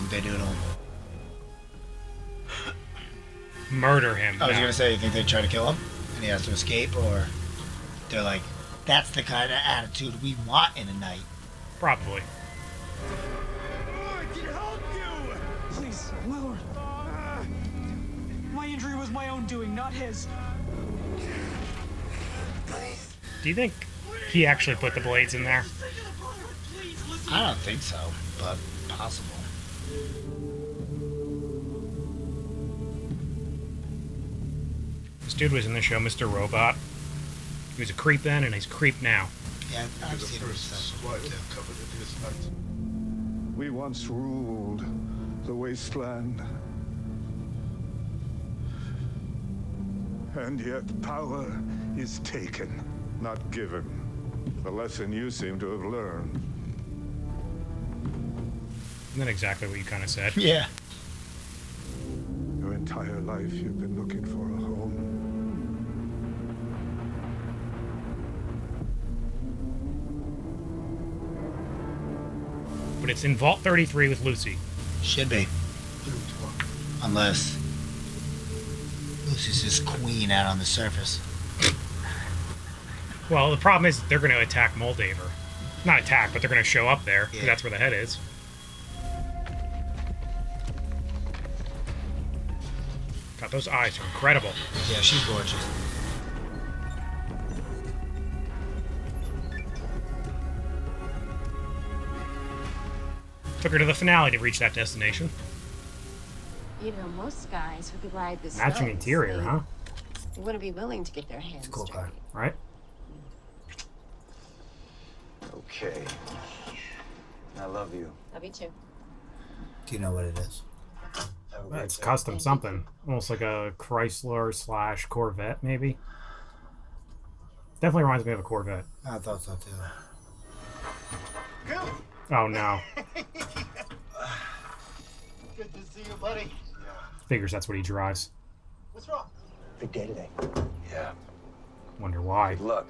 think they do to him? Murder him. I was gonna say, you think they try to kill him and he has to escape, or they're like, that's the kind of attitude we want in a knight? Probably. I can help you! Please, my lord. My injury was my own doing, not his. Do you think he actually put the blades in there? I don't think so, but possible. This dude was in the show Mr. Robot. He was a creep then, and he's a creep now. Yeah, I've seen him stuff too. We once ruled the wasteland. And yet power is taken, not given. The lesson you seem to have learned. Isn't that exactly what you kind of said? Yeah. Your entire life you've been looking for a home. But it's in Vault 33 with Lucy. Should be. Unless Lucy's just queen out on the surface. Well, the problem is they're going to attack Moldaver. Not attack, but they're going to show up there, because that's where the head is. God, those eyes are incredible. Yeah, she's gorgeous. Took her to the finale to reach that destination. You know, most guys who could ride this Matching interior, huh? They wouldn't be willing to get their hands Cool dirty. car. Right? Okay. I love you. Love you too. Do you know what it is? It's custom something. Almost like a Chrysler / Corvette, maybe. Definitely reminds me of a Corvette. I thought so too. Oh, no. Good to see you, buddy. Figures that's what he drives. What's wrong? Big day today. Yeah. Wonder why. Good luck.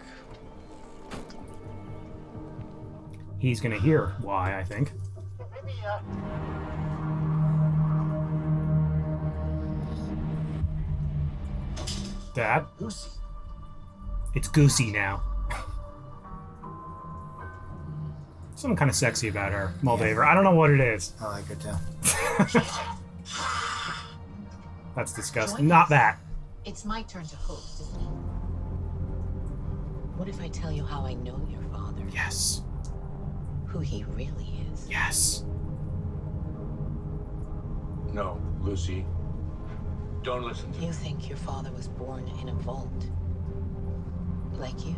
He's gonna hear why, I think. Maybe, Dad? Lucy. It's Goosey now. Something kind of sexy about her, Moldaver. I don't know what it is. I like her too. That's disgusting. Not that. It's my turn to host, isn't it? What if I tell you how I know your father? Yes. Who he really is? Yes. No, Lucy. Don't listen to You think your father was born in a vault? Like you?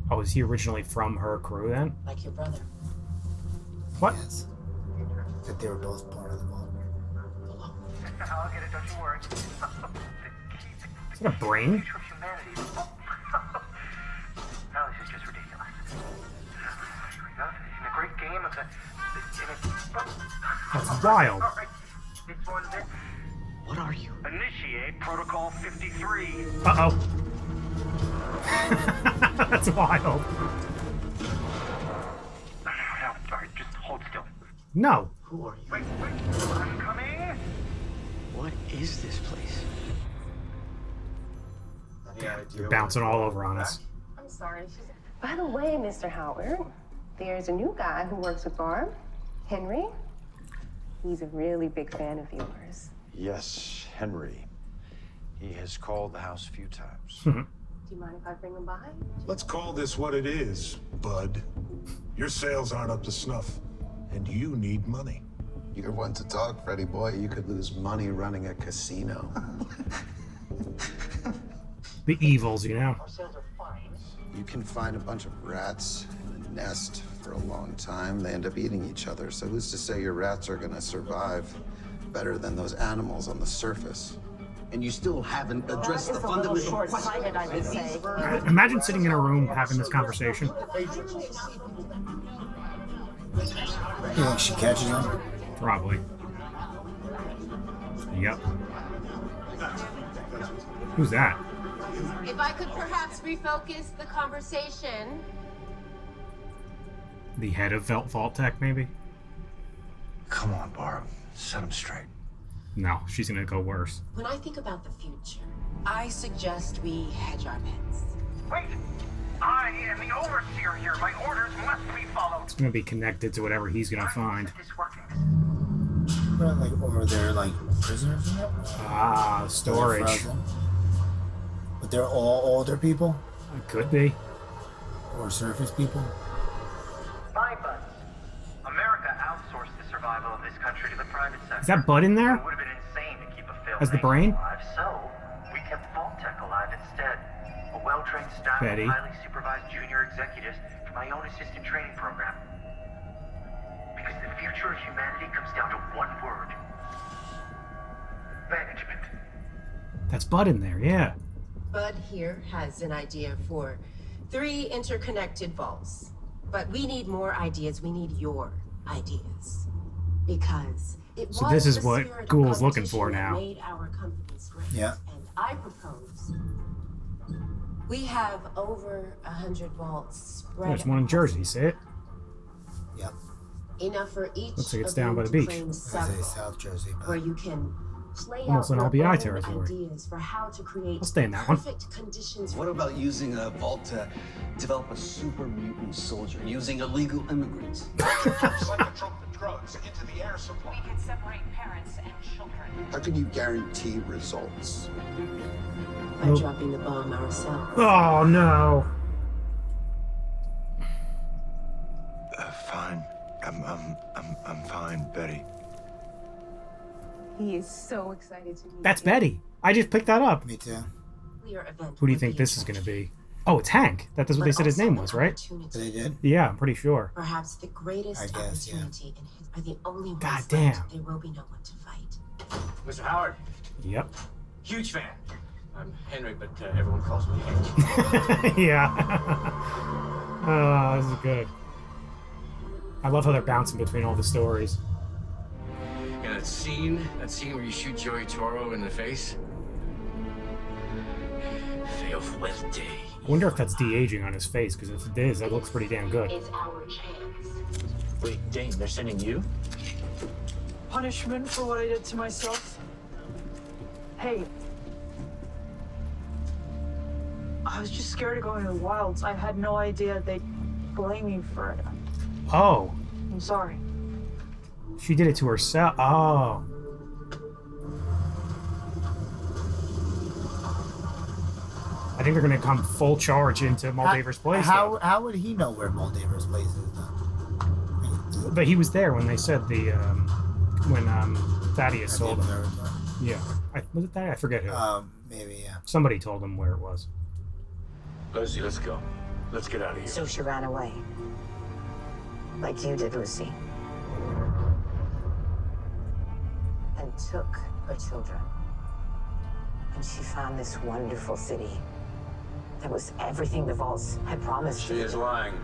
Oh, is he originally from her crew then? Like your brother? What? Yes. That they were both part of the vault. I'll get it, don't you worry. Is that a brain? of humanity. Now this is just ridiculous. In a great game of the That's wild. This one's it. What are you? Initiate Protocol 53. Uh-oh. That's wild. No, sorry, just hold still. No. Who are you? Wait, I'm coming. What is this place? You're bouncing all over on us. I'm sorry. By the way, Mr. Howard, there's a new guy who works with Barb, Henry. He's a really big fan of yours. Yes, Henry. He has called the house a few times. Do you mind if I bring him by? Let's call this what it is, bud. Your sales aren't up to snuff, and you need money. You're one to talk, Freddy boy. You could lose money running a casino. The evils, you know? Sales are fine. You can find a bunch of rats in a nest for a long time. They end up eating each other. So who's to say your rats are gonna survive better than those animals on the surface? And you still haven't addressed the fundamental short-sighted, I would say. Imagine sitting in a room having this conversation. You think she catches him? Probably. Yep. Who's that? If I could perhaps refocus the conversation. The head of Vault Tech, maybe? Come on, Barb. Set him straight. No, she's gonna go worse. When I think about the future, I suggest we hedge our bets. Wait! I am the overseer here. My orders must be followed. It's gonna be connected to whatever he's gonna find. This working. Like, or they're like prisoners in it? Ah, They're storage. frozen. But they're all older people? It could be. Or surface people? Spy buds. America outsourced the survival of this country to the private sector. Is that Bud in there? It would have been insane to keep a failed As the nation brain? alive, so we kept Vault-Tec alive instead. A well-trained staff Betty. of highly supervised junior executives for my own assistant training program. Because the future of humanity comes down to one word. Management. That's Bud in there, yeah. Bud here has an idea for 3 interconnected vaults. But we need more ideas. We need your ideas. Because it So was this is the what spirit of Ghoul's looking for competition that now. made our companies great. Yeah. And I propose we have over 100 vaults spread. There's one in Jersey, see it? Yep. Enough for each Looks like it's of down you by the to beach. claim I say several, South Jersey, but where you can play Almost out an your LBI own territory. ideas for how to create I'll stay in that one. perfect conditions. What for about using a vault to develop a super mutant soldier using illegal immigrants? Psychotropic drugs into the air supply. We can separate parents and children. How can you guarantee results? by dropping the bomb ourselves? Oh no. Fine. I'm fine, Betty. He is so excited to meet That's you. Betty. I just picked that up. Me too. Who do you think this is going to be? Oh, it's Hank. That's what they said his name was, right? They did? Yeah, I'm pretty sure. Perhaps the greatest I guess, yeah. opportunity in his are the only ones God left. damn. There will be no one to fight. Mr. Howard, Yep. huge fan. I'm Henry, but everyone calls me Hank. Yeah. Oh, this is good. I love how they're bouncing between all the stories. And that scene where you shoot Joey Toro in the face. Feo fuerte. I wonder if that's de-aging on his face, because if it is, that looks pretty damn good. It's our chance. Wait, Dane, they're sending you? Punishment for what I did to myself? Hey. I was just scared of going to the wilds. I had no idea they'd blame me for it. Oh, I'm sorry. she did it to herself. Oh. I think they're going to come full charge into Moldaver's place. How would he know where Moldaver's place is, though? But he was there when they said the when Thaddeus told him. Yeah, was it Thaddeus? I forget who. Maybe, yeah. Somebody told him where it was. Lucy, let's go. Let's get out of here. So she ran away. Like you did, Lucy. And took her children. And she found this wonderful city. That was everything the Vaults had promised. She is lying.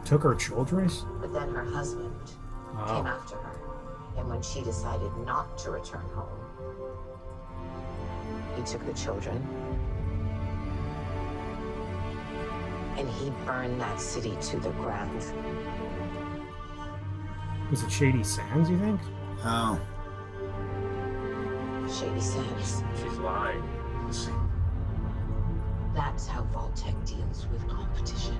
Took her children? But then her husband came after her. And when she decided not to return home, he took the children. And he burned that city to the ground. Was it Shady Sands, you think? Oh. Shady Sands. She's lying. Lucy. That's how Vault-Tec deals with competition.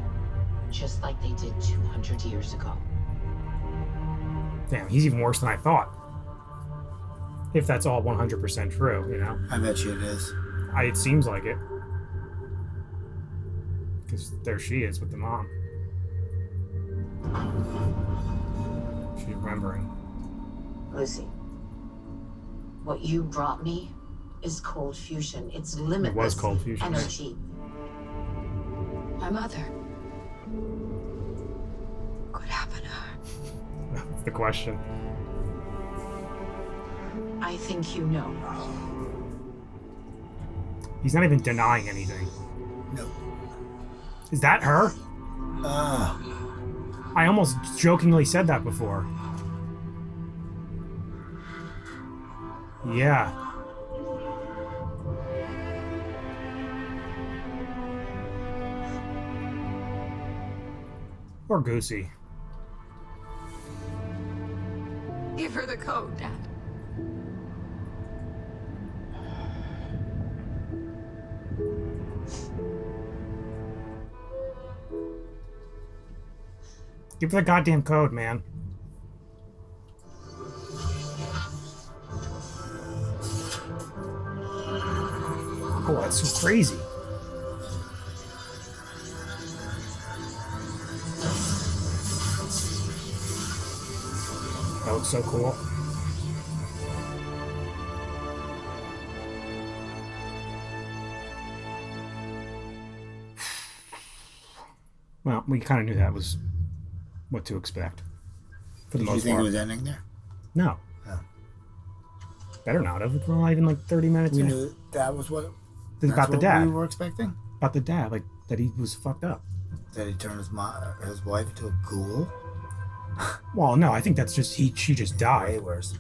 Just like they did 200 years ago. Damn, he's even worse than I thought. If that's all 100% true, you know? I bet you it is. It seems like it. Because there she is with the mom. She's remembering. Lucy, what you brought me is cold fusion. It's limitless cold fusion. energy. My mother. What happened to her? That's the question. I think you know. He's not even denying anything. No. Is that her? I almost jokingly said that before. Yeah. Or Goosey. the code, Dad. Give her the goddamn code, man. Oh, that's so crazy. That looks so cool. Well, we kind of knew that was what to expect. For the Did you most think part. it was ending there? No. Oh. Better not have. We're not even like 30 minutes We in. knew that was what. This is about the what dad. we were expecting. About the dad, like that he was fucked up. That he turned his wife into a ghoul. Well, no, I think that's just she just died. Way worse.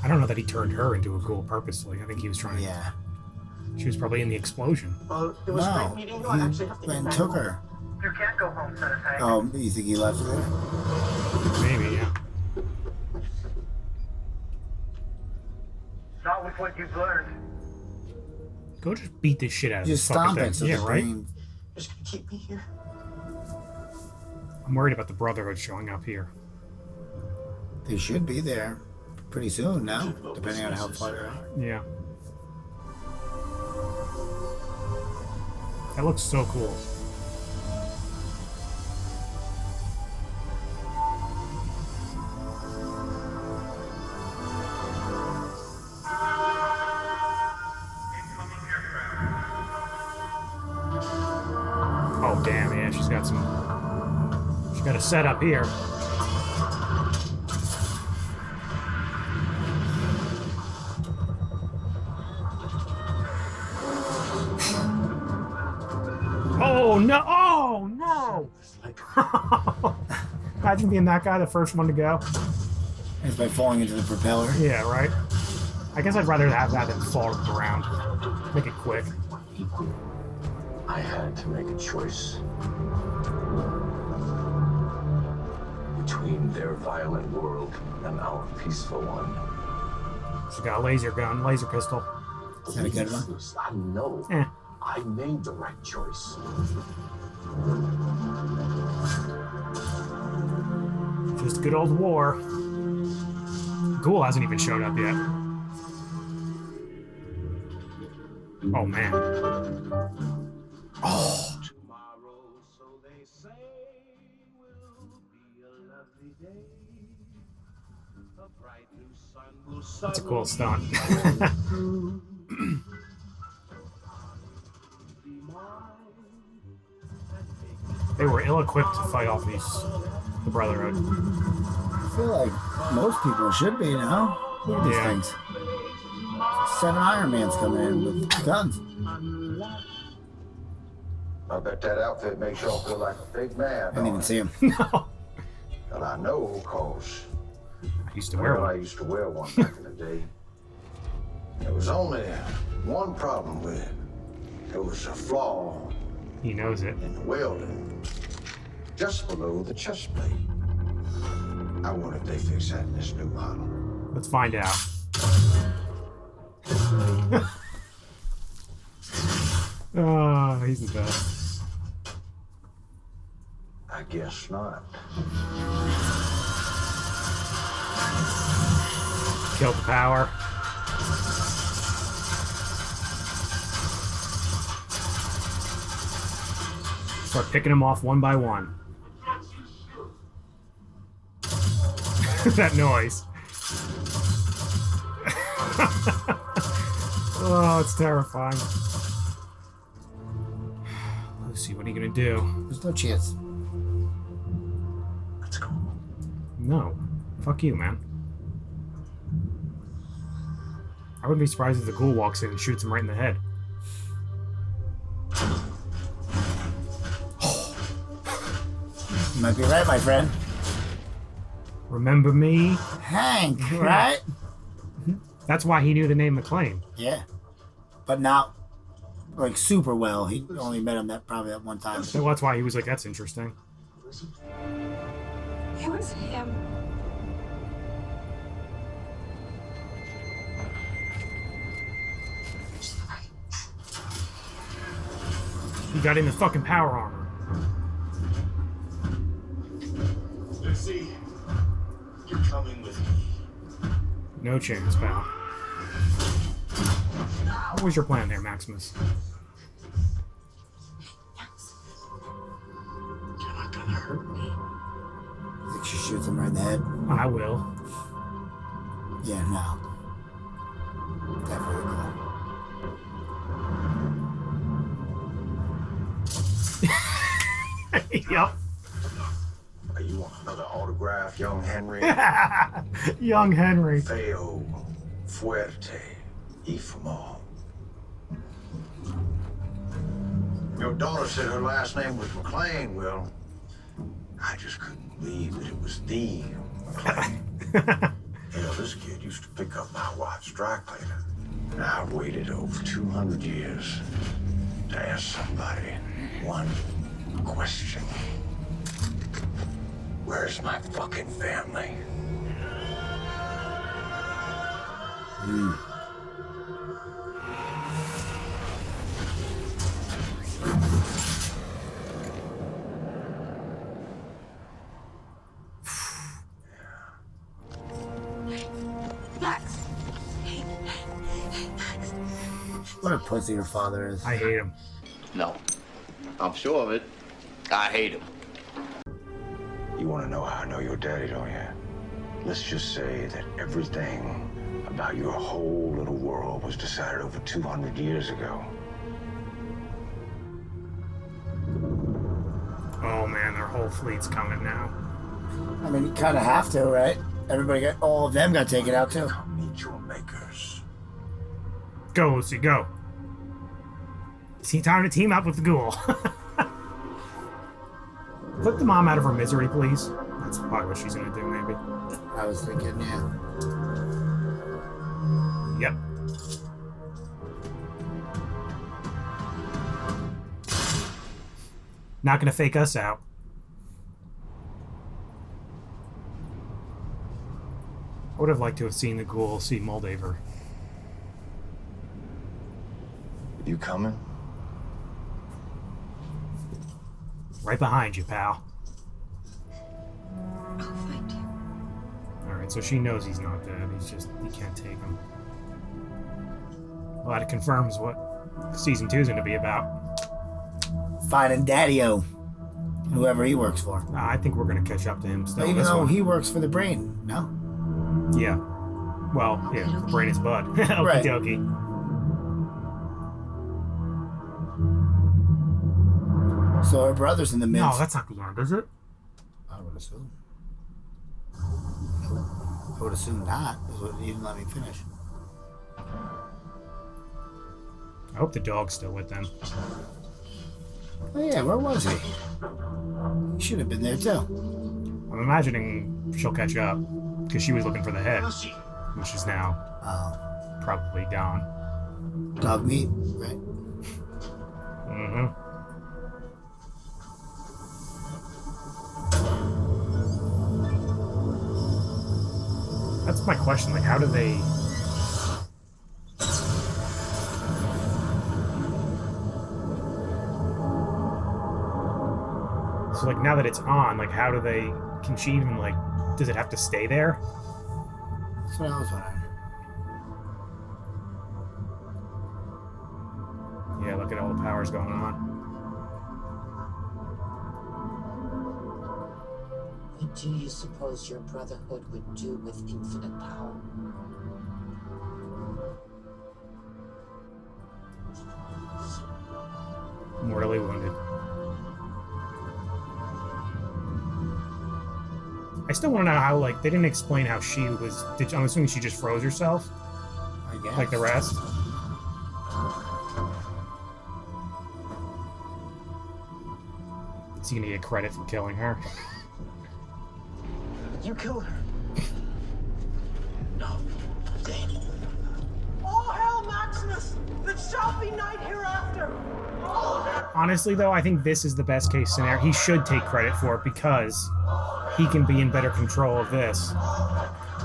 I don't know that he turned her into a ghoul purposely. I think he was trying. Yeah. She was probably in the explosion. It was No, great meeting you. I actually have to he get went and back took home. her. You can't go home, Senate. Oh, you think he left her there? Maybe, yeah. Not with what you've learned. Go just beat this shit out of Just this fucking stomp thing. it. So Yeah, the right? brain- Just keep me here. I'm worried about the Brotherhood showing up here. They should be there pretty soon now, depending on how far they're out. Yeah. That looks so cool. Oh damn, yeah, she's got a setup here. Oh no! Oh no! Imagine being that guy, the first one to go. It's by falling into the propeller. Yeah, right. I guess I'd rather have that than fall to the ground. Make it quick. I had to make a choice between their violent world and our peaceful one. She's got a laser gun, laser pistol. Is that a good one? I know. Eh. I made the right choice. Just good old war. Ghoul hasn't even shown up yet. Oh man. Oh. That's a cool stunt. They were ill-equipped to fight off the Brotherhood. I feel like most people should be now. Look at these Yeah. things. 7 Iron Mans coming in with guns. I bet that outfit makes y'all feel like a big man. I didn't even see him. No. And I know, cause I used to wear I one. used to wear one back in the day. There was only one problem with it. There was a flaw He knows it. in the welding, just below the chest plate. I wonder if they fix that in this new model. Let's find out. Oh, he's the best. I guess not. Killed the power. Start picking them off one by one. That noise. Oh, it's terrifying. Lucy, what are you gonna do? There's no chance. Let's go. No. Fuck you, man. I wouldn't be surprised if the ghoul walks in and shoots him right in the head. You might be right, my friend. Remember me? Hank, right? That's why he knew the name McClane. Yeah. But not like super well. He only met him probably that one time. So that's why he was like, that's interesting. It was him. He got in the fucking power armor. Lucy, you're coming with me. No chance, pal. What was your plan there, Maximus? You're not gonna hurt me. I think she shoots him right in the head. I will. Yeah, no. Definitely cool. Yup. You want another autograph, young Henry? Young Henry. Feo fuerte y famo. Your daughter said her last name was McLean. Well, I just couldn't believe that it was the McLean. You know, this kid used to pick up my wife's dry cleaner. And I've waited over 200 years to ask somebody one question. Where's my fucking family? What a pussy your father is. I hate him. No. I'm sure of it. I hate him. You want to know how I know your daddy, don't you? Let's just say that everything about your whole little world was decided over 200 years ago. Oh man, their whole fleet's coming now. I mean, you kind of have to, right? All of them got taken out too. Meet your makers. Go, Lucy, go. See, time to team up with the ghoul. Put the mom out of her misery, please. That's probably what she's gonna do, maybe. I was thinking, yeah. Yep. Not gonna fake us out. I would have liked to have seen the ghoul see Moldaver. You coming? Right behind you, pal. I'll find you. Alright, so she knows he's not dead. He's just, you can't take him. Well, that confirms what season 2 is going to be about. Finding Daddy-O. Whoever he works for. I think we're going to catch up to him still. Even this though one. he works for the brain, no? Yeah. Well, yeah, the brain is Bud. Okie Right. dokie. So her brother's in the midst. No, that's not the end, is it? I would assume. I would assume not. Because it wouldn't even let me finish. I hope the dog's still with them. Oh yeah, where was he? He should have been there too. I'm imagining she'll catch up because she was looking for the head, which is now probably gone. Dog meat, right? Mm-hmm. That's my question. Like, how do they? So, like, now that it's on, like, how do they? Can she even like? Does it have to stay there? That's what I was wondering. Yeah, look at all the powers going on. What do you suppose your brotherhood would do with infinite power? Mortally wounded. I still want to know how, like, they didn't explain how she was. I'm assuming she just froze herself, I guess. like the rest. Is he gonna get credit for killing her? You killed her. No, Danny. All hail Maximus! It shall be night hereafter! Honestly, though, I think this is the best case scenario. He should take credit for it because he can be in better control of this,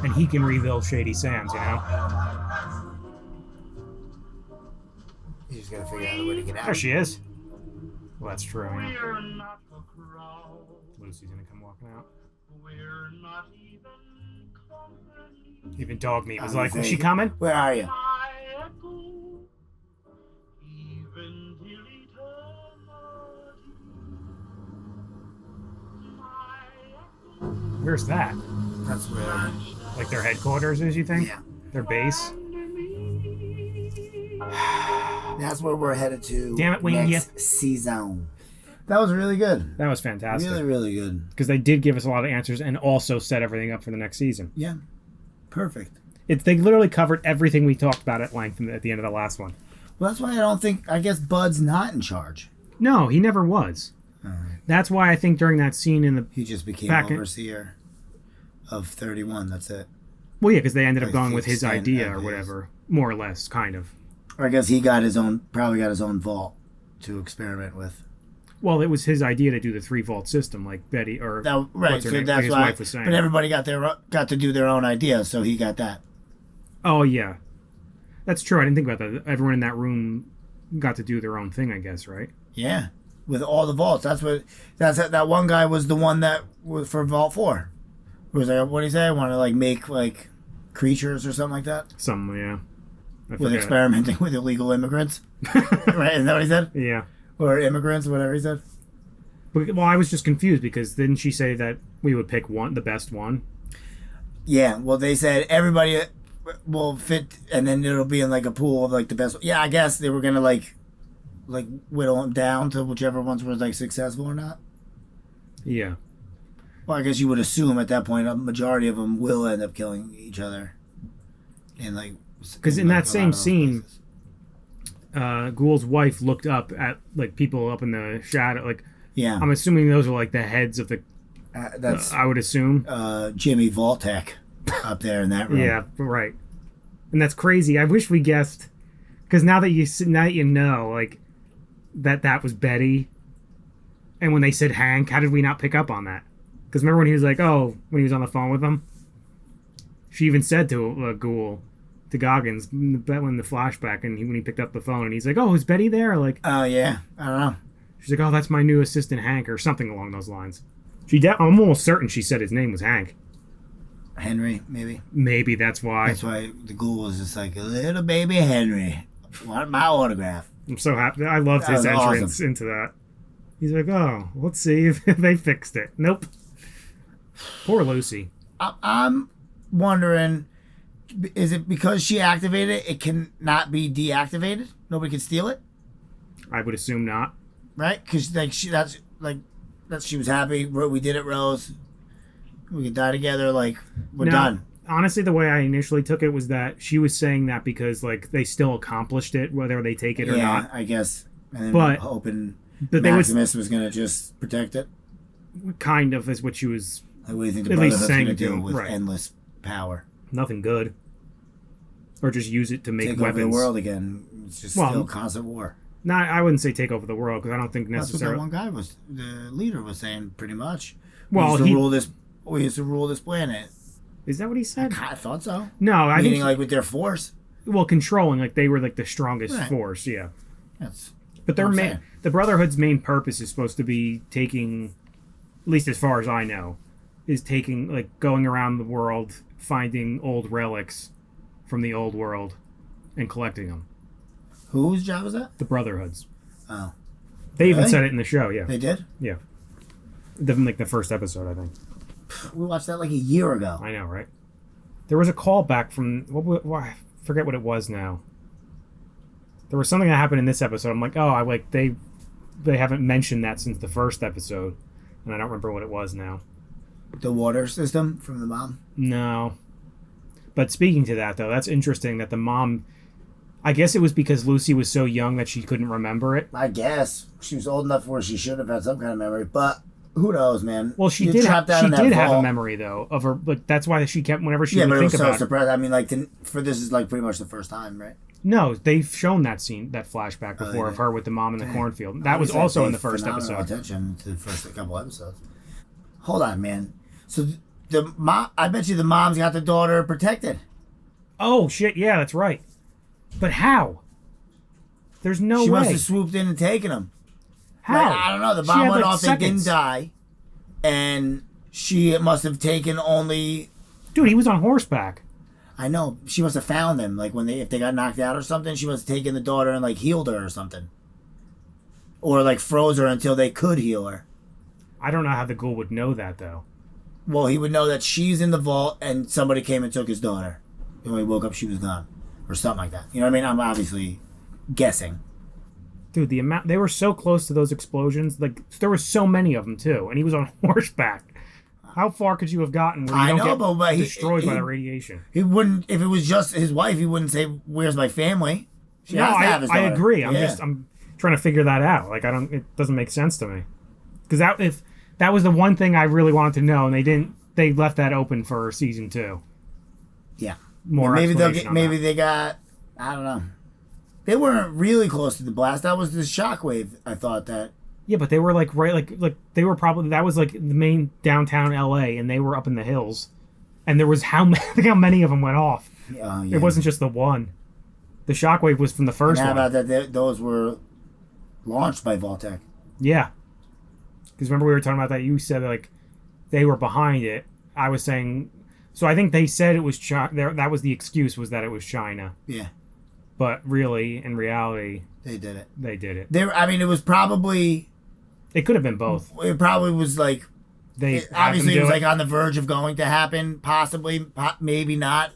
and he can rebuild Shady Sands. You know. He's just gotta figure out a way to get out. There she is. Well, that's true. Yeah. We're not a crowd. Lucy's gonna come walking out. We're not even company. Even Dog Meat was I like, was "Was she like, coming?" Where are you? My echo, even till eternity. Where's that? That's where. Like their headquarters is? You think? Yeah. Their base? That's where we're headed to. Damn it, Wayne, next season. That was really good. That was fantastic. Really, really good. Because they did give us a lot of answers and also set everything up for the next season. Yeah. Perfect. They literally covered everything we talked about at length at the end of the last one. Well, that's why I don't think. I guess Bud's not in charge. No, he never was. That's why I think during that scene in the He just became overseer of 31. That's it. Well, yeah, because they ended up Like going the with his extent idea of or his- whatever, more or less, kind of. Or I guess he got his own. Probably got his own vault to experiment with. Well, it was his idea to do the 3-vault system, like Betty or That, right. what's her So name, that's his why. wife was saying. But everybody got to do their own idea, so he got that. Oh yeah, that's true. I didn't think about that. Everyone in that room got to do their own thing, I guess, right? Yeah, with all the vaults. That one guy was the one that was for Vault 4. It was like, what did he say? I want to like make like creatures or something like that. Some, yeah. I With forget. experimenting with illegal immigrants. Right? Isn't that what he said? Yeah. Or immigrants, whatever he said. Well, I was just confused because didn't she say that we would pick the best one? Yeah, well, they said everybody will fit, and then it'll be in like a pool of like the best. Yeah, I guess they were gonna like whittle them down to whichever ones were like successful or not. Yeah. Well, I guess you would assume at that point a majority of them will end up killing each other. And like, Because in that same scene, Ghoul's wife looked up at like people up in the shadow. Like, yeah, I'm assuming those are like the heads of the. That's I would assume Jimmy Voltek up there in that room. Yeah, right. And that's crazy. I wish we guessed, because now that you know like that was Betty, and when they said Hank, how did we not pick up on that? Because remember when he was like, when he was on the phone with them, she even said to Ghoul, to Goggins, when the flashback, and when he picked up the phone, and he's like, "Oh, is Betty there?" Like, oh yeah, I don't know. She's like, "Oh, that's my new assistant Hank," or something along those lines. I'm almost certain she said his name was Hank. Henry, maybe. Maybe that's why. That's why the Ghoul was just like, little baby Henry, want my autograph. I'm so happy. I loved his That was entrance awesome. into that. He's like, "Oh, let's see if they fixed it." Nope. Poor Lucy. I'm wondering, is it because she activated it, it can not be deactivated? Nobody can steal it, I would assume not. right? Because like she was happy. We did it, Rose. We could die together. Like we're Now, done. Honestly, the way I initially took it was that she was saying that because like they still accomplished it, whether they take it or Yeah, not. I guess. And then But- hoping but they would- Maximus was gonna just protect it. Kind of is what she was. Like, what do you think the at least Brotherhood's saying gonna do to- with right. endless power? Nothing good. Or just use it to make Take weapons. over the world again. It's just still constant war. No, I wouldn't say take over the world because I don't think That's what that necessarily. one guy was. The leader was saying pretty much. Well, we used to rule this planet. Is that what he said? I thought so. No, I Meaning think like with their force. Well, controlling, like they were like the strongest Right. force, yeah. That's But their what I'm main, saying. the Brotherhood's main purpose is supposed to be taking, at least as far as I know, is taking like going around the world, finding old relics from the old world, and collecting them. Whose job is that? The Brotherhood's. Oh. They even Really? said it in the show, yeah. They did? Yeah. Like the first episode, I think. We watched that like a year ago. I know, right? There was a callback from I forget what it was now. There was something that happened in this episode. I'm like, they haven't mentioned that since the first episode, and I don't remember what it was now. The water system from the mom? No. But speaking to that, though, that's interesting that the mom. I guess it was because Lucy was so young that she couldn't remember it. I guess. She was old enough where she should have had some kind of memory, but who knows, man. Well, she You're did. trapped out She in that did have a vault. memory though of her, but that's why she kept whenever she Yeah, would but it think was so about it. surprised. I mean, like, for this is like pretty much the first time, right? No, they've shown that scene, that flashback Oh, they before of did? her with the mom in the Dang. cornfield. I That was guess I also in paid the first phenomenal episode. attention to the first couple episodes. Hold on, man. So the mom, I bet you the mom's got the daughter protected. Oh shit! Yeah, that's right. But how? There's no she way. must have swooped in and taken him. How? Like, I don't know. The She bomb had, went like, off. They didn't seconds. die, and she must have taken only. Dude, he was on horseback. I know. She must have found them. Like if they got knocked out or something, she must have taken the daughter and like healed her or something, or like froze her until they could heal her. I don't know how the ghoul would know that though. Well, he would know that she's in the vault and somebody came and took his daughter. And when he woke up, she was gone, or something like that. You know what I mean? I'm obviously guessing. Dude, the amount they were so close to those explosions. Like there were so many of them too, and he was on horseback. How far could you have gotten where you I don't know, get but destroyed by the radiation? He wouldn't. If it was just his wife, he wouldn't say, "Where's my family?" She No, has to have his I daughter. agree. Yeah. I'm trying to figure that out. Like it doesn't make sense to me. Because if that was the one thing I really wanted to know, and they left that open for season 2. Yeah. More Maybe they'll explanation get. on Maybe that. they got. I don't know. They weren't really close to the blast. That was the shockwave. I thought that. Yeah, but they were like they were probably that was like the main downtown LA, and they were up in the hills, and there was how many of them went off. Yeah. It wasn't just the one. The shockwave was from the first And how one. about that? Those were launched by Vault-Tec. Yeah. Because remember we were talking about that. You said like they were behind it. I was saying, so I think they said it was China. That was the excuse, was that it was China. Yeah. But really, in reality, They did it. they did it. I mean, it was probably. It could have been both. It probably was like. They Obviously, it was like on the verge of going to happen. Possibly, maybe not.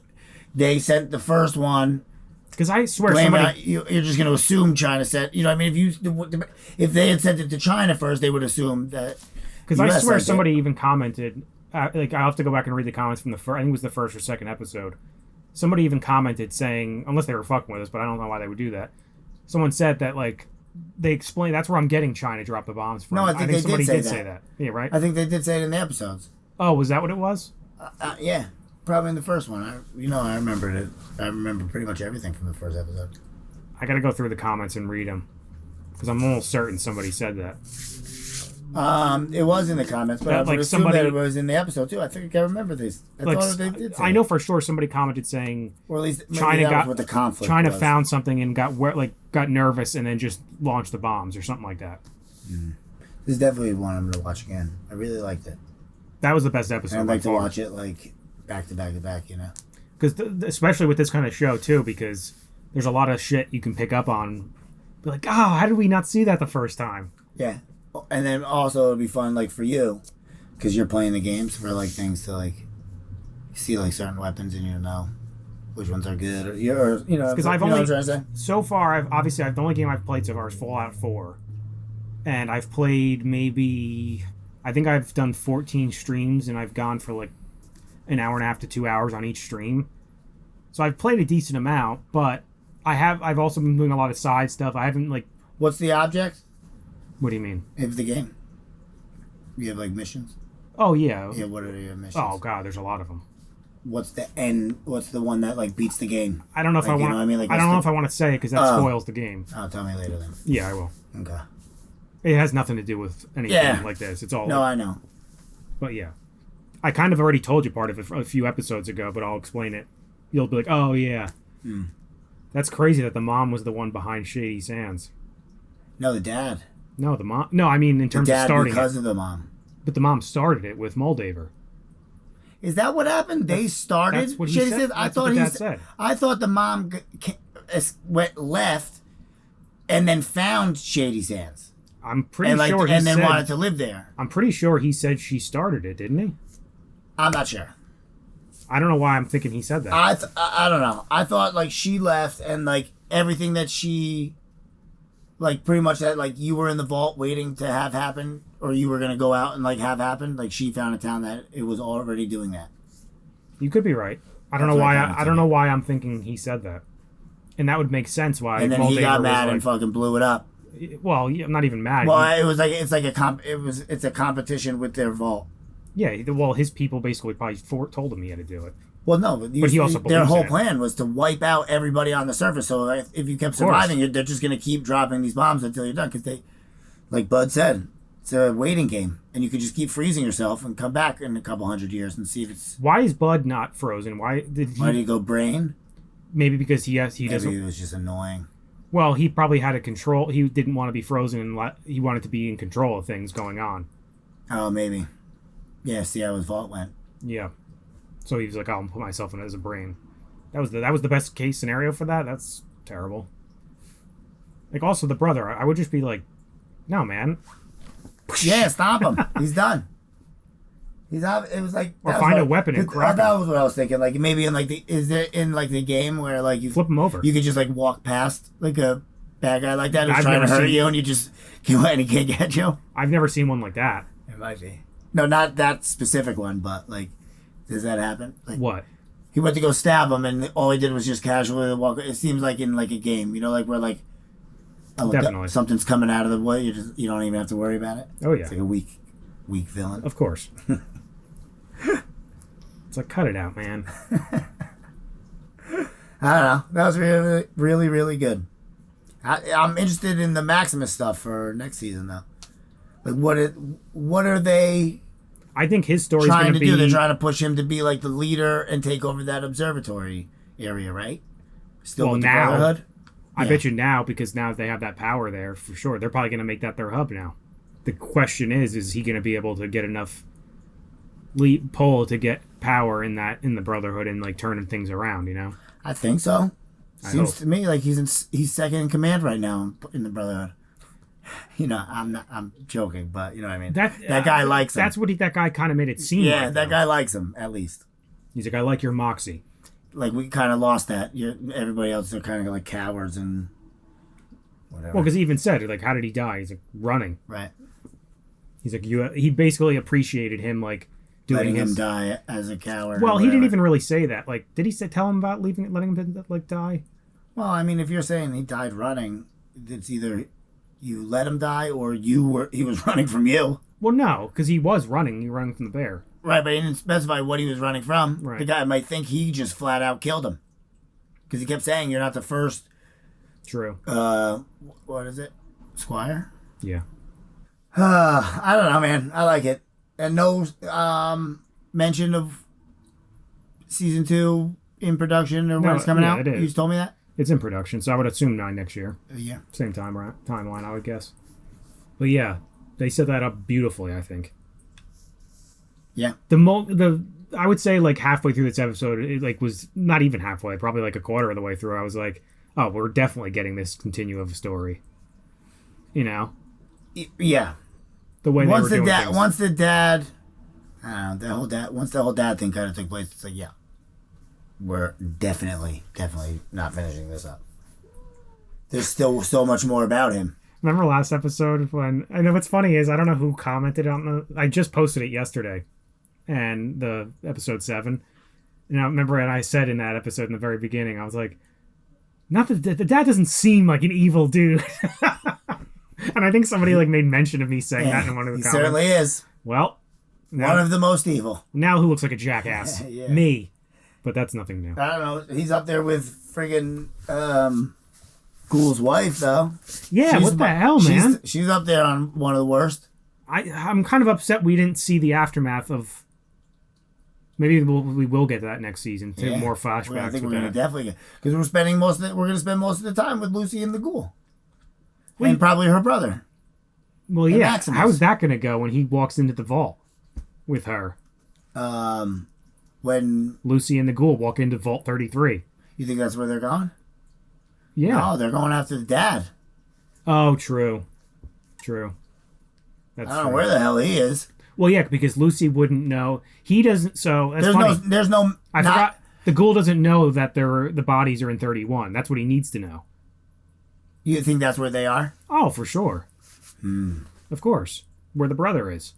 They sent the first one. Because I swear Blame somebody. you're just going to assume China sent. You know, what I mean, if they had sent it to China first, they would assume that. Because I US swear sent it. somebody even commented. Like I'll have to go back and read the comments from the first. I think it was the first or second episode. Somebody even commented saying, unless they were fucking with us, but I don't know why they would do that. Someone said that like they explained that's where I'm getting China drop the bombs from. No, I think they somebody did say that. Yeah, right. I think they did say it in the episodes. Oh, was that what it was? Yeah, probably in the first one. I remembered it. I remember pretty much everything from the first episode. I got to go through the comments and read them because I'm almost certain somebody said that. It was in the comments, but That, I would like, assume somebody- that it was in the episode too. I think I remember this. I Like, thought they did say I know it. for sure somebody commented saying, Or at least maybe China that was got what the conflict China was. found something and got nervous and then just launched the bombs or something like that. This is definitely one I'm gonna watch again. I really liked it. That was the best episode. And I'd by like to far. watch it like back to back to back. You know. Because especially with this kind of show too, because there's a lot of shit you can pick up on. Be like, oh, how did we not see that the first time? Yeah, and then also it'll be fun like for you, because you're playing the games for like things to like see like certain weapons and you know which ones are good or you know Because you I've know what only I'm trying to say? so far the only game I've played so far is Fallout 4, and I've played I think I've done 14 streams and I've gone for like an hour and a half to 2 hours on each stream. So I've played a decent amount, but I've also been doing a lot of side stuff. I haven't like. What's the object? What do you mean? Of the game. You have like missions. Oh yeah. Yeah. What are your missions? Oh god, there's a lot of them. What's the end? What's the one that like beats the game? I don't know if Like, I you want. know what I mean, like I don't know what's if I want to say it because that Oh. spoils the game. Oh, tell me later then. Yeah, I will. Okay. It has nothing to do with anything Yeah. like this. It's all. No, I know. But yeah, I kind of already told you part of it a few episodes ago, but I'll explain it. You'll be like, oh yeah. Hmm. That's crazy that the mom was the one behind Shady Sands. No, the dad. No, the mom. No, I mean in The terms of dad starting because it. of the mom. But the mom started it with Moldaver. Is that what happened? They started. That's what he Shady said. Sands? I That's thought what the he dad said. I thought the mom went left, and then found Shady Sands. I'm pretty and, like, sure he and then said, wanted to live there. I'm pretty sure he said she started it, didn't he? I'm not sure. I don't know why I'm thinking he said that. I don't know. I thought like she left and like everything that she, like pretty much that like you were in the vault waiting to have happen, or you were gonna go out and like have happen. Like she found a town that it was already doing that. You could be right. I don't That's know what why. I kinda I don't know why I'm thinking he said that, and that would make sense why. And then he Moldaver got was mad and like- fucking blew it up. Well, yeah, I'm not even mad. Well, He- it was like it's like it's a competition with their vault. yeah, well, his people basically probably told him he had to do it. Well, no, but, But he also their believes whole in it. plan was to wipe out everybody on the surface. So if you kept Of course. surviving, they're just gonna keep dropping these bombs until you're done. Because they, like Bud said, it's a waiting game, and you could just keep freezing yourself and come back in a couple hundred years and see if it's. Why is Bud not frozen? Why did he? Why do you go brain? Maybe because he Maybe doesn't. it was just annoying. Well, he probably had a control. He didn't want to be frozen, and he wanted to be in control of things going on. Oh, maybe. Yeah, see how his vault went. Yeah. So he was like, "I'll put myself in as a brain." That was the best case scenario for that. That's terrible. Like, also the brother, I would just be like, "No, man." Yeah, stop him. He's done. He's out. It was like, Or that was find a like- weapon and crack That him. was what I was thinking. Like maybe in like is there in like the game where like you Flip him over. You could just like walk past like a bad guy like that who's I've trying to never hurt seen- you, and you just and he can't get you. I've never seen one like that. It might be. No, not that specific one, but like, does that happen? Like, What? he went to go stab him, and all he did was just casually walk. It seems like in like a game, you know, like where like, oh, Definitely. something's coming out of the wood. You don't even have to worry about it. Oh, yeah. It's like a weak villain. Of course. It's like, cut it out, man. I don't know. That was really, really, really good. I'm interested in the Maximus stuff for next season, though. Like, what are they I think his story's trying going to to do? be... They're trying to push him to be like the leader and take over that observatory area, right? Still Well, with the now, Brotherhood? I Yeah. bet you now, because now they have that power there, for sure. They're probably going to make that their hub now. The question is he going to be able to get enough pull to get power in the Brotherhood and like turning things around, you know? I think so. I Seems hope. to me like he's second in command right now in the Brotherhood. You know, I'm joking, but you know what I mean. That guy likes him. That's what that guy kind of made it seem Yeah, like. that though. guy likes him at least. He's like, I like your moxie. Like we kind of lost that. Everybody else are kind of like cowards and whatever. Well, because he even said, like, how did he die? He's like, running. Right. He's like, he basically appreciated him, like, doing letting him his... die as a coward. Well, or he didn't whatever. even really say that. Like, did he tell him about letting him, like, die? Well, I mean, if you're saying he died running, it's either you let him die or he was running from you. Well, no, because he was running. He ran from the bear. Right, but he didn't specify what he was running from. Right. The guy might think he just flat out killed him. Because he kept saying, you're not the first... True. What is it? Squire? Yeah. I don't know, man. I like it. And no mention of season 2 in production or when No, it's coming yeah, out? it is. You told me that? It's in production, so I would assume 9 next year. Yeah. Same timeline, I would guess. But yeah, they set that up beautifully, I think. Yeah. I would say like halfway through this episode, it like was not even halfway, probably like a quarter of the way through. I was like, oh, we're definitely getting this continuum story. You know? Yeah. The way once they were doing the dad, things. once the dad, I don't know, once the whole dad thing kind of took place, it's like, yeah, we're definitely not finishing this up. There's still so much more about him. Remember last episode when I know what's funny is I don't know who commented on I just posted it yesterday, and the episode 7, and I remember what I said in that episode in the very beginning. I was like, not that the dad doesn't seem like an evil dude, and I think somebody like made mention of me saying that in one of the He comments. certainly is. Well, now, One of the most evil. now who looks like a jackass? Yeah. Me, but that's nothing new. I don't know. He's up there with friggin' Ghoul's wife, though. Yeah, what the hell, man? She's up there on one of the worst. I'm kind of upset we didn't see the aftermath of. Maybe we will get to that next season too. Yeah. More Well, I flashbacks. think with we're gonna that. definitely get because we're gonna spend most of the time with Lucy and the Ghoul, and probably her brother. Well, and yeah. Maximus. How is that going to go when he walks into the vault with her? When Lucy and the Ghoul walk into Vault 33. You think that's where they're going? Yeah. No, they're going after the dad. Oh, true. That's I don't know true. where the hell he is. Well, yeah, because Lucy wouldn't know. He doesn't. So that's There's funny. there's no. I forgot. The Ghoul doesn't know that the bodies are in 31. That's what he needs to know. You think that's where they are? Oh, for sure. Of course, where the brother is,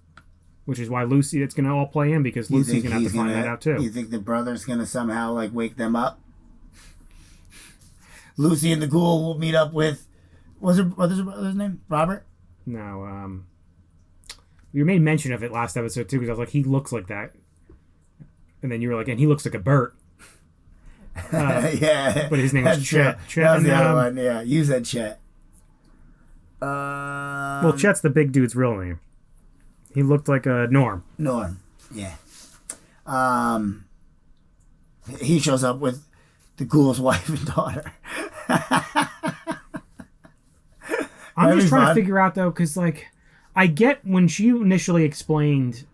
which is why Lucy. It's going to all play in because You Lucy's think going to have he's to find gonna- that out too. You think the brother's gonna somehow like wake them up? Lucy and the Ghoul will meet up with. What's her brother's name? Robert. No, you made mention of it last episode too because I was like, he looks like that, and then you were like, and he looks like a Bert. Yeah, but his name was that's Chet. Chet. That was the and, other one. Yeah, you said Chet. Well, Chet's the big dude's real name. He looked like a Norm. Norm. Yeah. He shows up with the Ghoul's wife and daughter. I'm That'd just be trying to fun. figure out though, because like, I get when she initially explained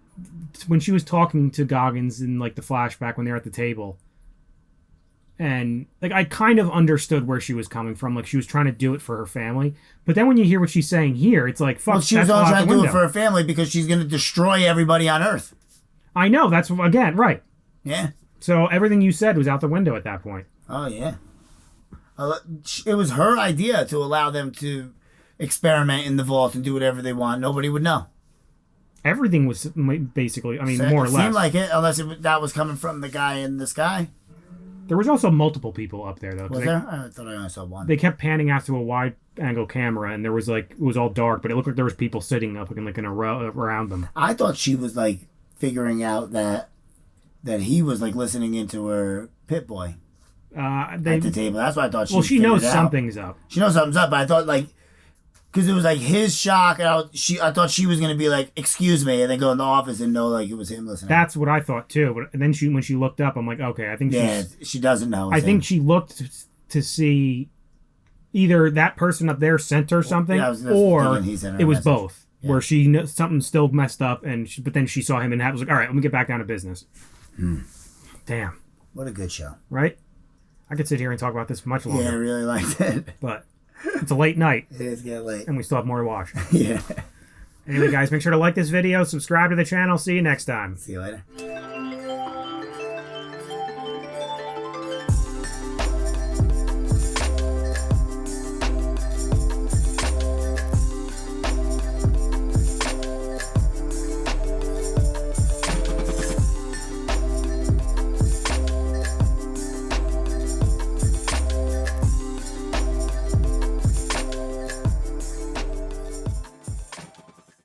when she was talking to Goggins in like the flashback when they were at the table, and like I kind of understood where she was coming from. Like she was trying to do it for her family, but then when you hear what she's saying here, it's like fuck. Well, she was that's only out trying the to do it window. for her family because she's going to destroy everybody on Earth. I know that's again right. Yeah. So everything you said was out the window at that point. Oh yeah. It was her idea to allow them to experiment in the vault and do whatever they want. Nobody would know. Everything was basically, I mean, So more or it less. seemed like it, unless that was coming from the guy in the sky. There was also multiple people up there though. 'cause Was there? I thought I only saw one. They kept panning out to a wide angle camera, and there was like it was all dark, but it looked like there was people sitting up like in a row around them. I thought she was like figuring out that he was like listening into her pit boy at the table. That's what I thought. She figured knows out. something's up. She knows something's up, but I thought like because it was like his shock, and I thought she was gonna be like, "Excuse me," and then go in the office and know like it was him listening. That's what I thought too. But then when she looked up, I'm like, okay, I think she doesn't know. I think she looked to see either that person up there sent her something, Yeah, I was or thinking he sent her it a was message. both. Where she something still messed up, but then she saw him and was like, all right, let me get back down to business. Damn. What a good show. Right? I could sit here and talk about this much longer. Yeah, I really liked it. But it's a late night. It is getting late. And we still have more to watch. Yeah. Anyway, guys, make sure to like this video, subscribe to the channel. See you next time. See you later.